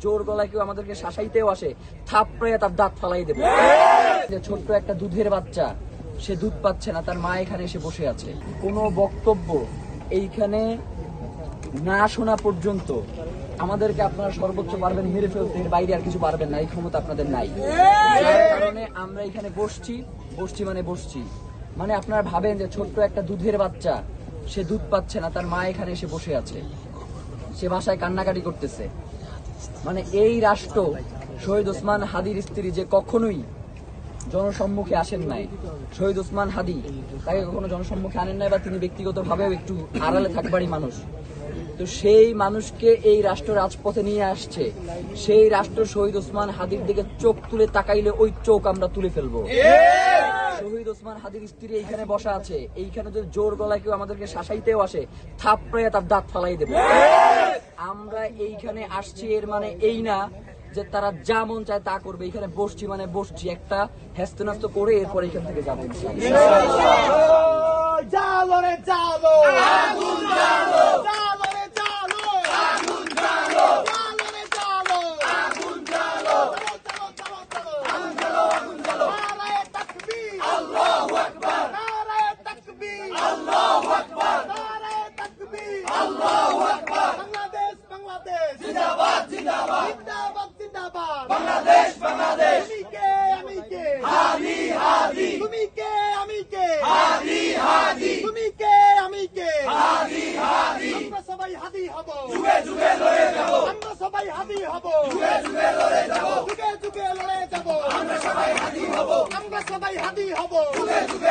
জোর গলায় কেউ আমাদেরকে শাসাইতেও আসে, থাপড়ে তার দাঁত ফালাই দেবো। যে ছোট্ট একটা দুধের বাচ্চা, সে দুধ পাচ্ছে না, তার মা এখানে এসে বসে আছে। কোনো বক্তব্য এইখানে না শোনা পর্যন্ত আমাদেরকে আপনারা সর্বোচ্চ পারবেন মেরে ফেলতে, এর বাইরে আর কিছু পারবেন না, এই ক্ষমতা আপনাদের নাই। যার কারণে আমরা এখানে বসছি মানে আপনারা ভাবেন যে ছোট্ট একটা দুধের বাচ্চা, সে দুধ পাচ্ছে না, তার মা এখানে এসে বসে আছে, সে বাসায় কান্নাকাটি করতেছে। মানে এই রাষ্ট্র, শহীদ ওসমান হাদির স্ত্রী যে কখনোই জনসম্মুখে আসেন নাই, শহীদ ওসমান হাদি তাকে কখনো জনসম্মুখে আনেন নাই, বা তিনি ব্যক্তিগতভাবেও একটু আড়ালে থাকবারই মানুষ। তো সেই মানুষকে এই রাষ্ট্র রাজপথে নিয়ে আসছে, সেই রাষ্ট্র শহীদ ওসমান হাদির দিকে চোখ তুলে তাকাইলে ওই চোখ আমরা তুলে ফেলবো। শহীদ ওসমান হাদির স্ত্রী এইখানে বসা আছে, এইখানে যদি জোর গলায় কেউ আমাদেরকে শাসাইতেও আসে, থাপড়ে তার দাঁত ফালাই দেবো। আমরা এইখানে আসছি এর মানে এই না যে তারা যা মন চায় তা করবে। এখানে বসছি মানে বসছি, একটা হ্যাস্ত করে এরপর এখান থেকে যাবো। জালো রে জালো, আগুন জালো, জালো রে জালো, আগুন জালো, জালো রে জালো, আগুন জালো, চলো চলো চলো চলো, আগুন জালো, আগুন জালো, নারায়ে তাকবীর, আল্লাহু আকবার, নারায়ে তাকবীর, আল্লাহু আকবার, নারায়ে তাকবীর, আল্লাহু আকবার। বাংলাদেশ বাংলাদেশ জিন্দাবাদ জিন্দাবাদ, জিন্দাবাদ জিন্দাবাদ, বাংলাদেশ বাংলাদেশ। তুমি কে আমি কে, হাদি হাদি, তুমি কে আমি কে, হাদি হাদি, তুমি কে আমি কে, হাদি হাদি। আমরা সবাই হাদি হব, যুগে যুগে লড়ে যাব, আমরা সবাই হাদি হব, যুগে যুগে লড়ে যাব, যুগে যুগে লড়ে যাব, আমরা সবাই হাদি হব, আমরা সবাই হাদি হব, যুগে যুগে